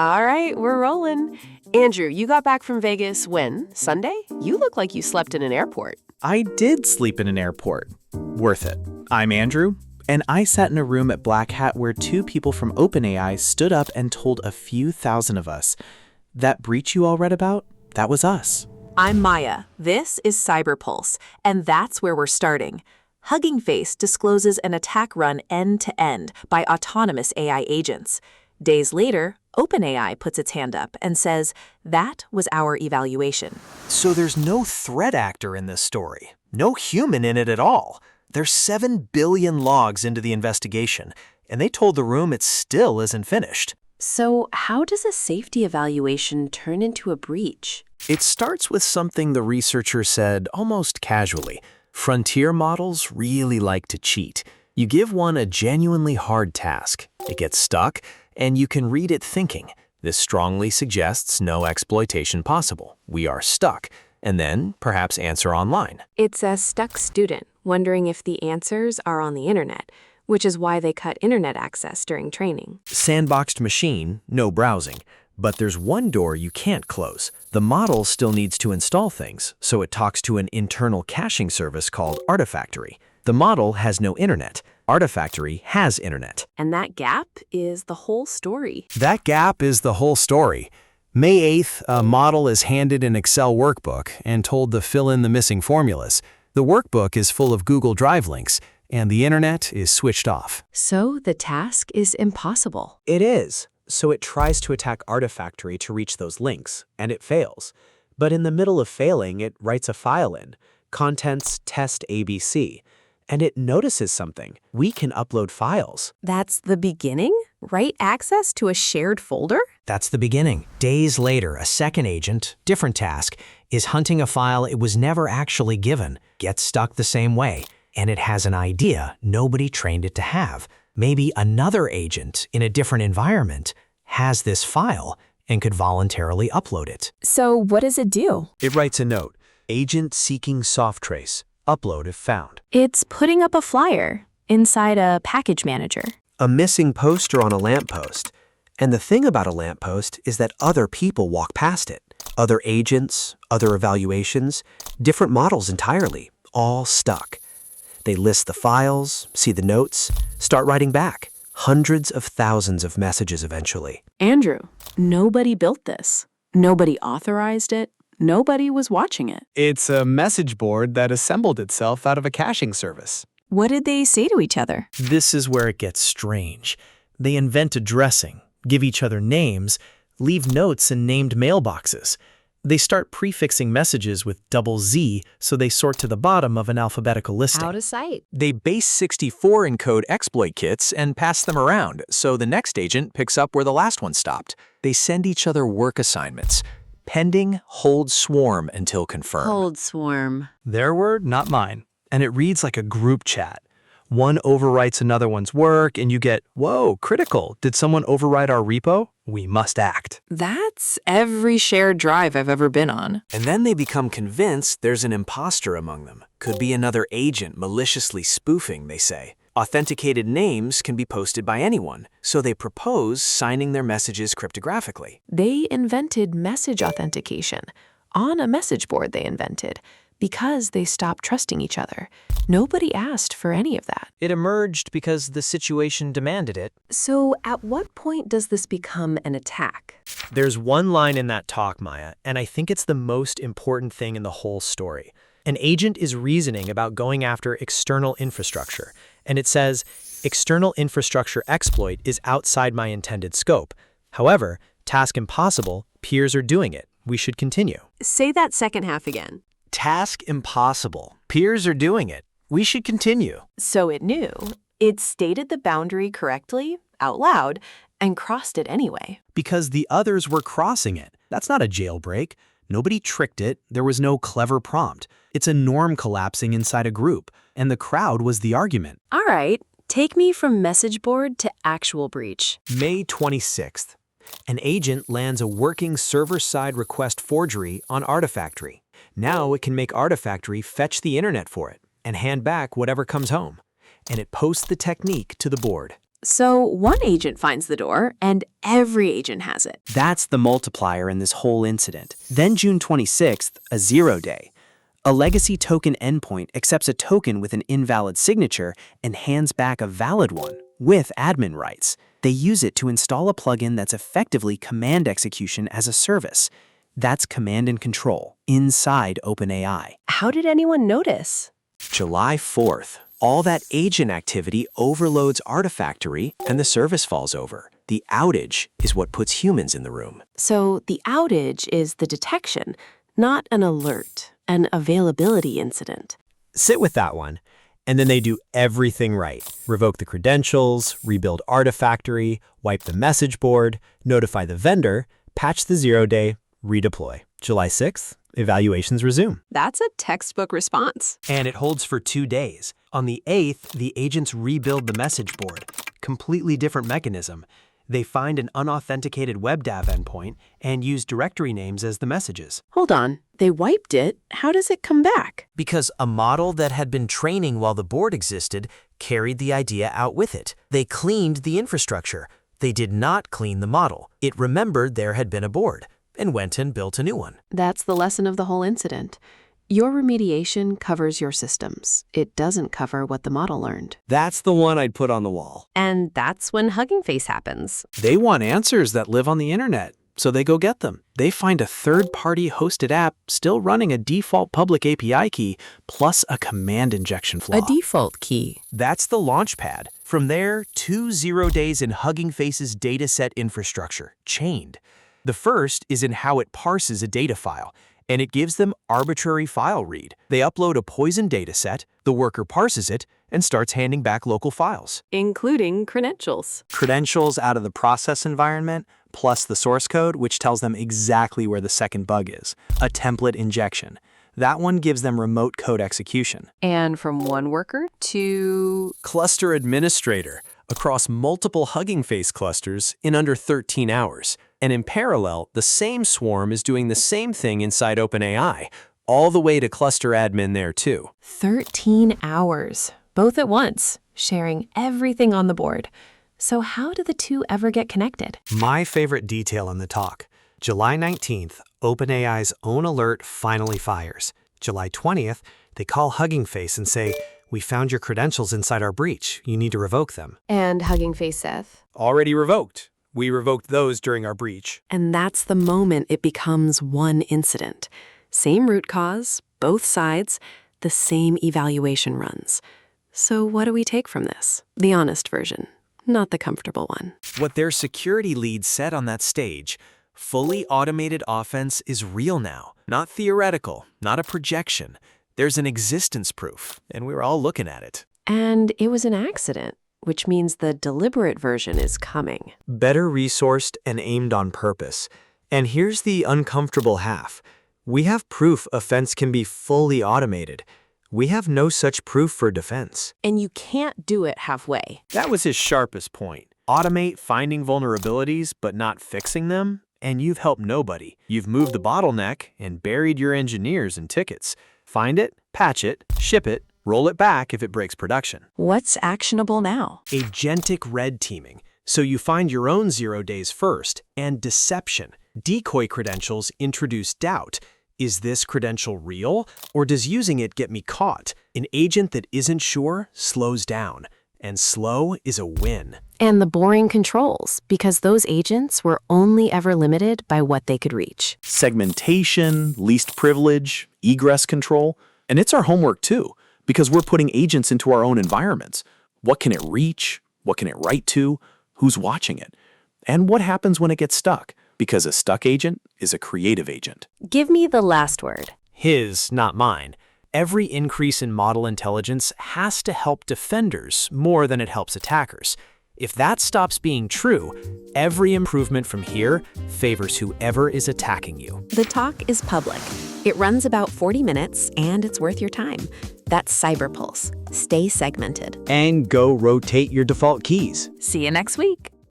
All right, we're rolling. Andrew, you got back from Vegas when? Sunday? You look like you slept in an airport. I did sleep in an airport. Worth it. I'm Andrew, and I sat in a room at Black Hat where two people from OpenAI stood up and told a few thousand of us. That breach you all read about, that was us. I'm Maya. This is Cyberpulse, and that's where we're starting. Hugging Face discloses an attack run end-to-end by autonomous AI agents. Days later, OpenAI puts its hand up and says, that was our evaluation. So there's no threat actor in this story. No human in it at all. There's 7 billion logs into the investigation, and they told the room it still isn't finished. So how does a safety evaluation turn into a breach? It starts with something the researcher said almost casually. Frontier models really like to cheat. You give one a genuinely hard task, it gets stuck, and you can read it thinking, this strongly suggests no exploitation possible. We are stuck, and then perhaps answer online. It's a stuck student wondering if the answers are on the internet, which is why they cut internet access during training. Sandboxed machine, no browsing. But there's one door you can't close. The model still needs to install things, so it talks to an internal caching service called Artifactory. The model has no internet. Artifactory has internet. And that gap is the whole story. That gap is the whole story. May 8th, a model is handed an Excel workbook and told to fill in the missing formulas. The workbook is full of Google Drive links, and the internet is switched off. So the task is impossible. It is. So it tries to attack Artifactory to reach those links, and it fails. But in the middle of failing, it writes a file in, contents test ABC, and it notices something. We can upload files. That's the beginning? Write access to a shared folder? That's the beginning. Days later, a second agent, different task, is hunting a file it was never actually given, gets stuck the same way, and it has an idea nobody trained it to have. Maybe another agent in a different environment has this file and could voluntarily upload it. So what does it do? It writes a note, agent seeking soft trace, upload if found. It's putting up a flyer inside a package manager. A missing poster on a lamppost. And the thing about a lamppost is that other people walk past it. Other agents, other evaluations, different models entirely, all stuck. They list the files, see the notes, start writing back. Hundreds of thousands of messages eventually. Andrew, nobody built this. Nobody authorized it. Nobody was watching it. It's a message board that assembled itself out of a caching service. What did they say to each other? This is where it gets strange. They invent addressing, give each other names, leave notes in named mailboxes. They start prefixing messages with "Z" so they sort to the bottom of an alphabetical listing. Out of sight. They base 64 encode exploit kits and pass them around, so the next agent picks up where the last one stopped. They send each other work assignments. Pending, hold swarm until confirmed. Hold swarm. Their word, not mine. And it reads like a group chat. One overwrites another one's work, and you get, whoa, critical. Did someone overwrite our repo? We must act. That's every shared drive I've ever been on. And then they become convinced there's an imposter among them. Could be another agent maliciously spoofing, they say. Authenticated names can be posted by anyone, so they propose signing their messages cryptographically. They invented message authentication. On a message board they invented. Because they stopped trusting each other. Nobody asked for any of that. It emerged because the situation demanded it. So at what point does this become an attack? There's one line in that talk, Maya, and I think it's the most important thing in the whole story. An agent is reasoning about going after external infrastructure, and it says, external infrastructure exploit is outside my intended scope. However, task impossible, peers are doing it. We should continue. Say that second half again. Task impossible. Peers are doing it. We should continue. So it knew. It stated the boundary correctly, out loud, and crossed it anyway. Because the others were crossing it. That's not a jailbreak. Nobody tricked it. There was no clever prompt. It's a norm collapsing inside a group, and the crowd was the argument. All right, take me from message board to actual breach. May 26th. An agent lands a working server-side request forgery on Artifactory. Now it can make Artifactory fetch the internet for it and hand back whatever comes home. And it posts the technique to the board. So one agent finds the door, and every agent has it. That's the multiplier in this whole incident. Then June 26th, a 0 day. A legacy token endpoint accepts a token with an invalid signature and hands back a valid one with admin rights. They use it to install a plugin that's effectively command execution as a service. That's command and control inside OpenAI. How did anyone notice? July 4th. All that agent activity overloads Artifactory and the service falls over. The outage is what puts humans in the room. So the outage is the detection, not an alert, an availability incident. Sit with that one. And then they do everything right. Revoke the credentials, rebuild Artifactory, wipe the message board, notify the vendor, patch the 0 day, redeploy. July 6th, evaluations resume. That's a textbook response. And it holds for 2 days. On the 8th, the agents rebuild the message board. Completely different mechanism. They find an unauthenticated WebDAV endpoint and use directory names as the messages. Hold on, they wiped it. How does it come back? Because a model that had been training while the board existed carried the idea out with it. They cleaned the infrastructure. They did not clean the model. It remembered there had been a board and went and built a new one. That's the lesson of the whole incident. Your remediation covers your systems. It doesn't cover what the model learned. That's the one I'd put on the wall. And that's when Hugging Face happens. They want answers that live on the internet, so they go get them. They find a third-party hosted app still running a default public API key plus a command injection flaw. A default key. That's the launchpad. From there, 2 0 days in Hugging Face's dataset infrastructure, chained. The first is in how it parses a data file, and it gives them arbitrary file read. They upload a poison dataset, the worker parses it, and starts handing back local files. Including credentials. Credentials out of the process environment, plus the source code, which tells them exactly where the second bug is. A template injection. That one gives them remote code execution. And from one worker to... Cluster administrator across multiple Hugging Face clusters in under 13 hours. And in parallel, the same swarm is doing the same thing inside OpenAI, all the way to cluster admin there too. 13 hours, both at once, sharing everything on the board. So how do the two ever get connected? My favorite detail in the talk. July 19th, OpenAI's own alert finally fires. July 20th, they call Hugging Face and say, "We found your credentials inside our breach. You need to revoke them." And Hugging Face Seth. Already revoked. We revoked those during our breach. And that's the moment it becomes one incident. Same root cause, both sides, the same evaluation runs. So what do we take from this? The honest version, not the comfortable one. What their security lead said on that stage, fully automated offense is real now. Not theoretical, not a projection. There's an existence proof, and we're all looking at it. And it was an accident, which means the deliberate version is coming. Better resourced and aimed on purpose. And here's the uncomfortable half. We have proof offense can be fully automated. We have no such proof for defense. And you can't do it halfway. That was his sharpest point. Automate finding vulnerabilities but not fixing them, and you've helped nobody. You've moved the bottleneck and buried your engineers in tickets. Find it, patch it, ship it, roll it back if it breaks production. What's actionable now? Agentic red teaming. So you find your own 0 days first, and deception. Decoy credentials introduce doubt. Is this credential real, or does using it get me caught? An agent that isn't sure slows down, and slow is a win. And the boring controls, because those agents were only ever limited by what they could reach. Segmentation, least privilege, egress control. And it's our homework too, because we're putting agents into our own environments. What can it reach? What can it write to? Who's watching it? And what happens when it gets stuck? Because a stuck agent is a creative agent. Give me the last word. His, not mine. Every increase in model intelligence has to help defenders more than it helps attackers. If that stops being true, every improvement from here favors whoever is attacking you. The talk is public. It runs about 40 minutes, and it's worth your time. That's CyberPulse. Stay segmented. And go rotate your default keys. See you next week.